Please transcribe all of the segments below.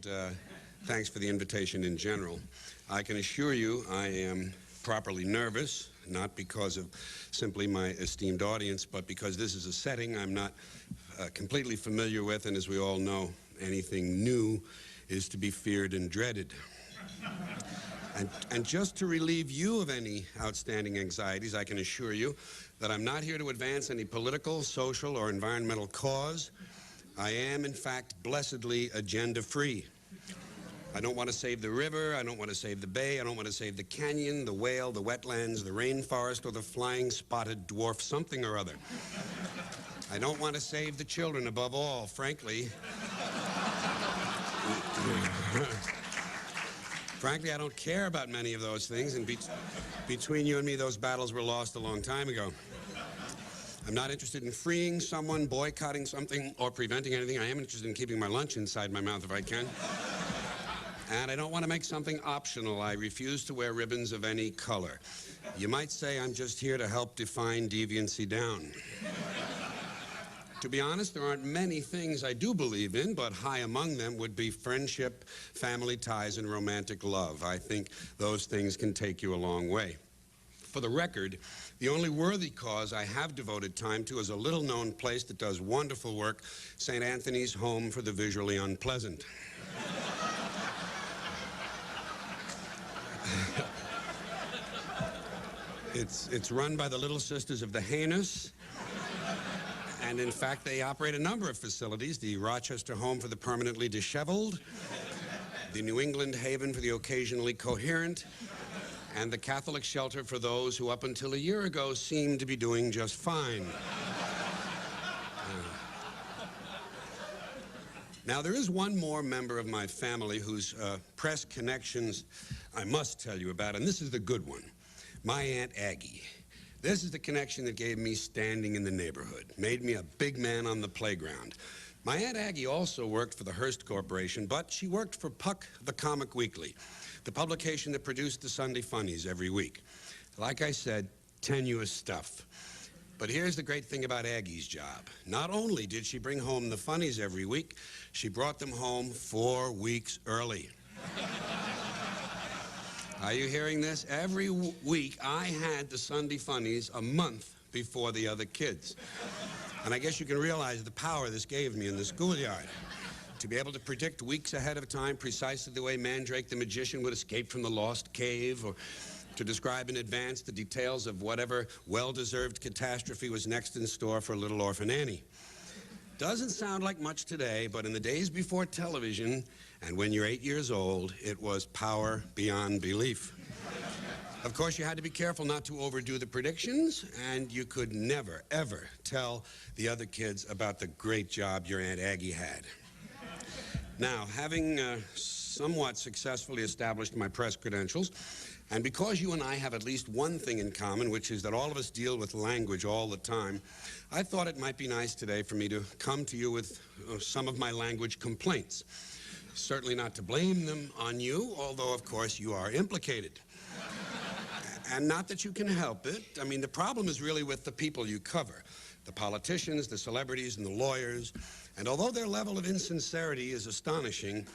and thanks for the invitation in general. I can assure you I am properly nervous, not because of simply my esteemed audience, but because this is a setting I'm not completely familiar with, and as we all know, anything new is to be feared and dreaded. And just to relieve you of any outstanding anxieties, I can assure you that I'm not here to advance any political, social, or environmental cause. I am, in fact, blessedly agenda-free. I don't want to save the river, I don't want to save the bay, I don't want to save the canyon, the whale, the wetlands, the rainforest, or the flying spotted dwarf something or other. I don't want to save the children above all, frankly. Frankly, I don't care about many of those things, and between you and me, those battles were lost a long time ago. I'm not interested in freeing someone, boycotting something, or preventing anything. I am interested in keeping my lunch inside my mouth if I can. And I don't want to make something optional. I refuse to wear ribbons of any color. You might say I'm just here to help define deviancy down. To be honest, there aren't many things I do believe in, but high among them would be friendship, family ties, and romantic love. I think those things can take you a long way. For the record, the only worthy cause I have devoted time to is a little-known place that does wonderful work, St. Anthony's Home for the Visually Unpleasant. It's run by the Little Sisters of the Heinous. And in fact, they operate a number of facilities: the Rochester Home for the Permanently Disheveled, the New England Haven for the Occasionally Coherent, and the Catholic Shelter for those who up until a year ago seemed to be doing just fine. Now, there is one more member of my family whose press connections I must tell you about, and this is the good one: my Aunt Aggie. This is the connection that gave me standing in the neighborhood, made me a big man on the playground. My Aunt Aggie also worked for the Hearst Corporation, but she worked for Puck the Comic Weekly, the publication that produced the Sunday Funnies every week. Like I said, tenuous stuff. But here's the great thing about Aggie's job. Not only did she bring home the funnies every week, she brought them home 4 weeks early. Are you hearing this? Every week, I had the Sunday Funnies a month before the other kids. And I guess you can realize the power this gave me in the schoolyard. To be able to predict weeks ahead of time precisely the way Mandrake the magician would escape from the lost cave, or to describe in advance the details of whatever well-deserved catastrophe was next in store for little orphan Annie. Doesn't sound like much today, but in the days before television, and when you're 8 years old, it was power beyond belief. Of course, you had to be careful not to overdo the predictions, and you could never, ever tell the other kids about the great job your Aunt Aggie had. Now, having somewhat successfully established my press credentials, and because you and I have at least one thing in common, which is that all of us deal with language all the time, I thought it might be nice today for me to come to you with some of my language complaints. Certainly not to blame them on you, although, of course, you are implicated. And not that you can help it. I mean, the problem is really with the people you cover: the politicians, the celebrities, and the lawyers. And although their level of insincerity is astonishing,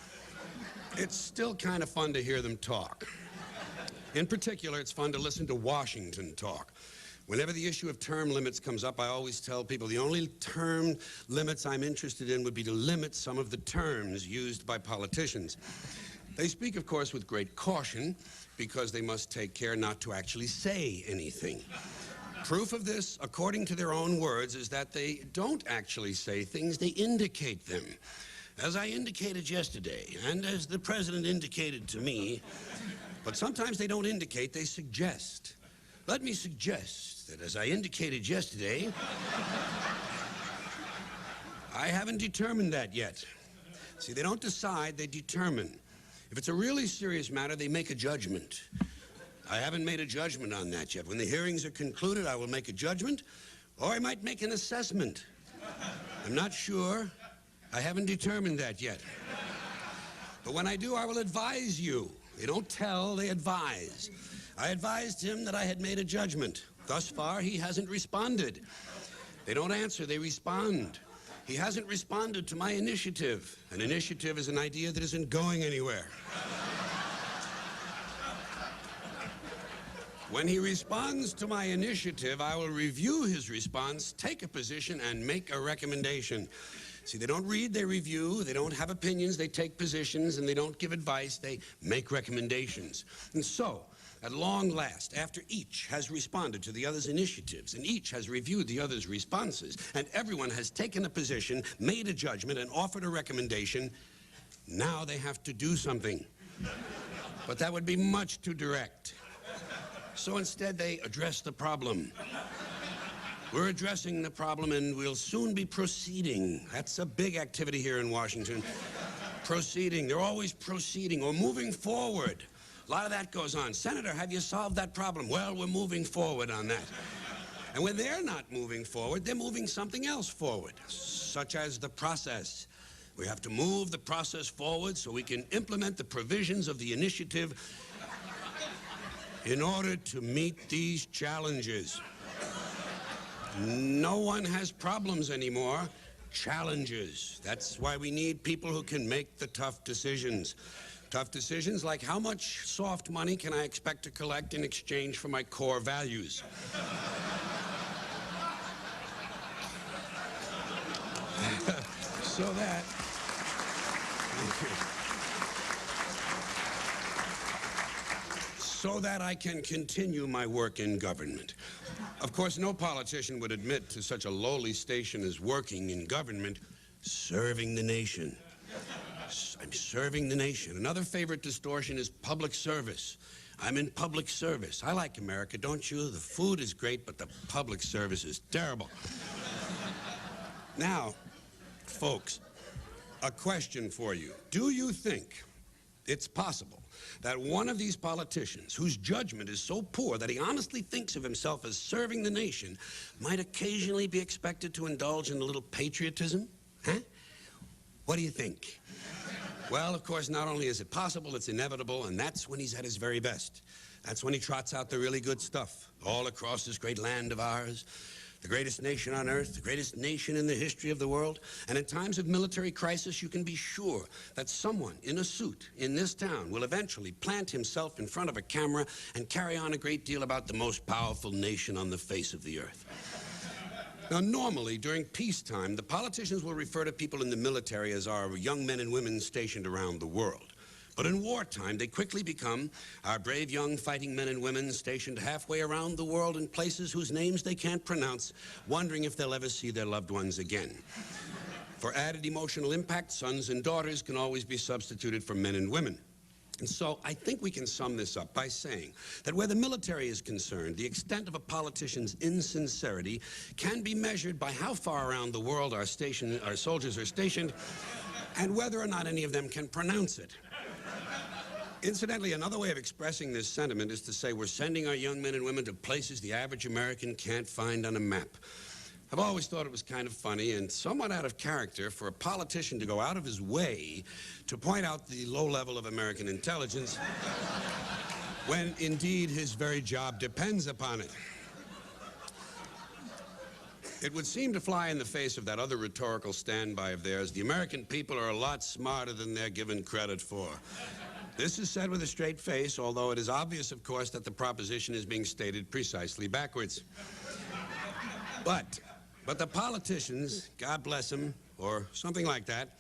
it's still kind of fun to hear them talk. In particular, it's fun to listen to Washington talk. Whenever the issue of term limits comes up, I always tell people the only term limits I'm interested in would be to limit some of the terms used by politicians. They speak, of course, with great caution, because they must take care not to actually say anything. Proof of this, according to their own words, is that they don't actually say things, they indicate them. As I indicated yesterday, and as the president indicated to me, but sometimes they don't indicate, they suggest. Let me suggest that, as I indicated yesterday, I haven't determined that yet. See, they don't decide, they determine. If it's a really serious matter, they make a judgment. I haven't made a judgment on that yet. When the hearings are concluded, I will make a judgment, or I might make an assessment. I'm not sure. I haven't determined that yet. But when I do, I will advise you. They don't tell, they advise. I advised him that I had made a judgment. Thus far, he hasn't responded. They don't answer, they respond. He hasn't responded to my initiative. An initiative is an idea that isn't going anywhere. When he responds to my initiative, I will review his response, take a position, and make a recommendation. See, they don't read, they review. They don't have opinions, they take positions, and they don't give advice, they make recommendations. And so, at long last, after each has responded to the other's initiatives, and each has reviewed the other's responses, and everyone has taken a position, made a judgment, and offered a recommendation, now they have to do something. But that would be much too direct. So instead, they address the problem. We're addressing the problem, and we'll soon be proceeding. That's a big activity here in Washington. Proceeding. They're always proceeding or moving forward. A lot of that goes on. Senator, have you solved that problem? Well, we're moving forward on that. And when they're not moving forward, they're moving something else forward, such as the process. We have to move the process forward so we can implement the provisions of the initiative in order to meet these challenges. No one has problems anymore, challenges. That's why we need people who can make the tough decisions. Tough decisions like how much soft money can I expect to collect in exchange for my core values? So that I can continue my work in government. Of course, no politician would admit to such a lowly station as working in government, serving the nation. I'm serving the nation. Another favorite distortion is public service. I'm in public service. I like America, don't you? The food is great, but the public service is terrible. Now, folks, a question for you. Do you think it's possible that one of these politicians, whose judgment is so poor that he honestly thinks of himself as serving the nation, might occasionally be expected to indulge in a little patriotism? Huh? What do you think? Well, of course, not only is it possible, it's inevitable, and that's when he's at his very best. That's when he trots out the really good stuff all across this great land of ours. The greatest nation on earth, the greatest nation in the history of the world. And in times of military crisis, you can be sure that someone in a suit in this town will eventually plant himself in front of a camera and carry on a great deal about the most powerful nation on the face of the earth. Now, normally, during peacetime, the politicians will refer to people in the military as our young men and women stationed around the world. But in wartime, they quickly become our brave young fighting men and women stationed halfway around the world in places whose names they can't pronounce, wondering if they'll ever see their loved ones again. For added emotional impact, sons and daughters can always be substituted for men and women. And so I think we can sum this up by saying that where the military is concerned, the extent of a politician's insincerity can be measured by how far around the world our soldiers are stationed and whether or not any of them can pronounce it. Incidentally, another way of expressing this sentiment is to say we're sending our young men and women to places the average American can't find on a map. I've always thought it was kind of funny and somewhat out of character for a politician to go out of his way to point out the low level of American intelligence when, indeed, his very job depends upon it. It would seem to fly in the face of that other rhetorical standby of theirs. The American people are a lot smarter than they're given credit for. This is said with a straight face, although it is obvious, of course, that the proposition is being stated precisely backwards. But the politicians, God bless them, or something like that,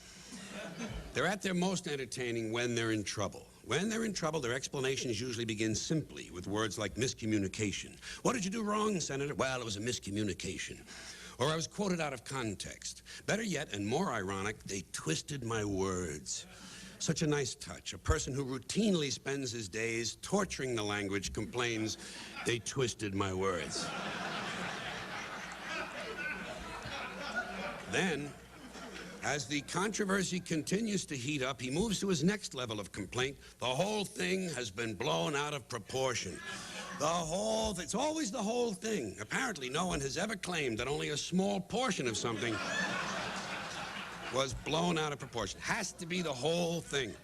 they're at their most entertaining when they're in trouble. When they're in trouble, their explanations usually begin simply with words like miscommunication. What did you do wrong, Senator? Well, it was a miscommunication. Or I was quoted out of context. Better yet, and more ironic, they twisted my words. Such a nice touch. A person who routinely spends his days torturing the language complains, they twisted my words. Then, as the controversy continues to heat up, he moves to his next level of complaint. The whole thing has been blown out of proportion. It's always the whole thing. Apparently, no one has ever claimed that only a small portion of something was blown out of proportion. Has to be the whole thing.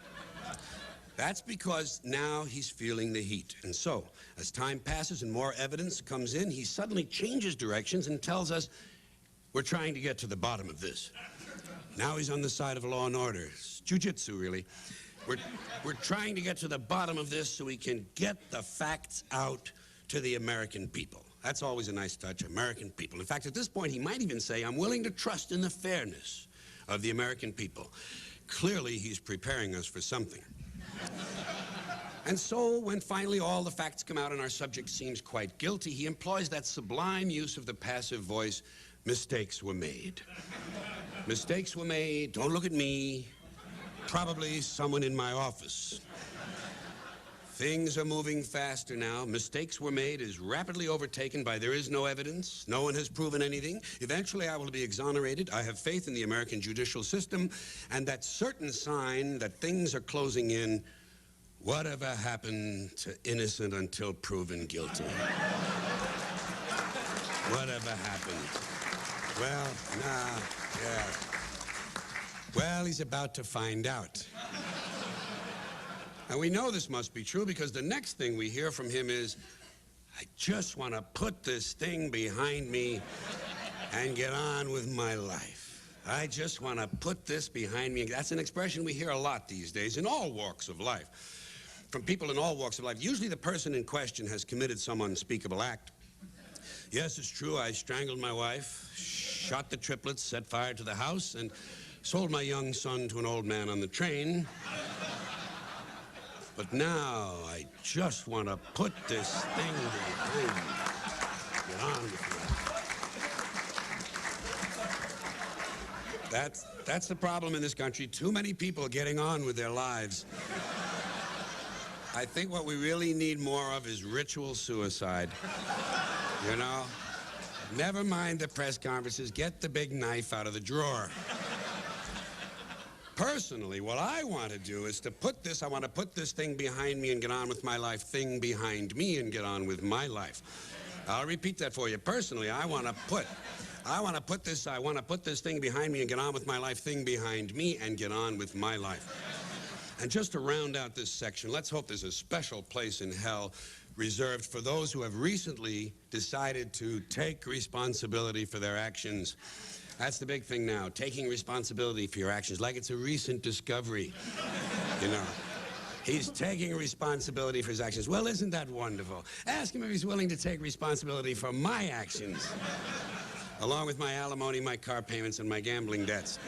That's because now he's feeling the heat. And so, as time passes and more evidence comes in, he suddenly changes directions and tells us We're trying to get to the bottom of this. Now he's on the side of law and order. It's jiu-jitsu, really. We're trying to get to the bottom of this so we can get the facts out to the American people. That's always a nice touch, American people. In fact, at this point, he might even say, I'm willing to trust in the fairness of the American people. Clearly, he's preparing us for something. And so, when finally all the facts come out and our subject seems quite guilty, he employs that sublime use of the passive voice, mistakes were made. Mistakes were made, don't look at me, probably someone in my office. Things are moving faster now. Mistakes were made is rapidly overtaken by there is no evidence. No one has proven anything. Eventually, I will be exonerated. I have faith in the American judicial system and that certain sign that things are closing in. Whatever happened to innocent until proven guilty? Whatever happened? Well, yeah. Well, he's about to find out. And we know this must be true because the next thing we hear from him is, I just want to put this thing behind me and get on with my life. I just want to put this behind me. That's an expression we hear a lot these days in all walks of life. From people in all walks of life. Usually the person in question has committed some unspeakable act. Yes, it's true, I strangled my wife, shot the triplets, set fire to the house, and sold my young son to an old man on the train. But now, I just want to put this thing behind me. Get on with it. That's the problem in this country. Too many people getting on with their lives. I think what we really need more of is ritual suicide. You know? Never mind the press conferences. Get the big knife out of the drawer. Personally, what I want to do is to I want to put this thing behind me and get on with my life, thing behind me and get on with my life. I'll repeat that for you. Personally, I want to put this thing behind me and get on with my life, thing behind me and get on with my life. And just to round out this section, let's hope there's a special place in hell reserved for those who have recently decided to take responsibility for their actions. That's the big thing now, taking responsibility for your actions, like it's a recent discovery, you know. He's taking responsibility for his actions. Well, isn't that wonderful? Ask him if he's willing to take responsibility for my actions, along with my alimony, my car payments, and my gambling debts.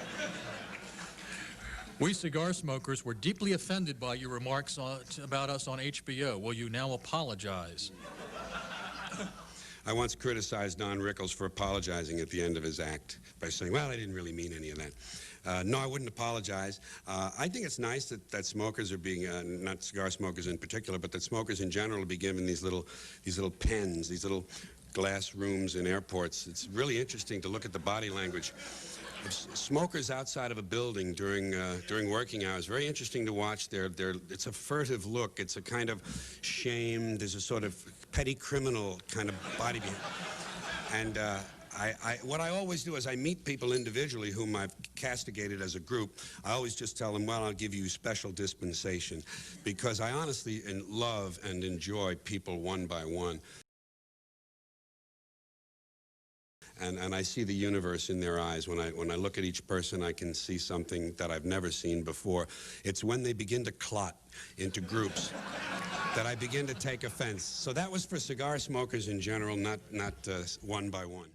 We cigar smokers were deeply offended by your remarks about us on HBO. Will you now apologize? I once criticized Don Rickles for apologizing at the end of his act by saying, well, I didn't really mean any of that. No, I wouldn't apologize. I think it's nice that smokers are being, not cigar smokers in particular, but that smokers in general will be given these little pens, these little glass rooms in airports. It's really interesting to look at the body language. Smokers outside of a building during working hours, very interesting to watch. It's a furtive look. It's a kind of shame. There's a sort of petty criminal kind of body behavior. And what I always do is I meet people individually whom I've castigated as a group. I always just tell them, well, I'll give you special dispensation, because I honestly love and enjoy people one by one. And I see the universe in their eyes. When I look at each person, I can see something that I've never seen before. It's when they begin to clot into groups that I begin to take offense. So that was for cigar smokers in general, not one by one.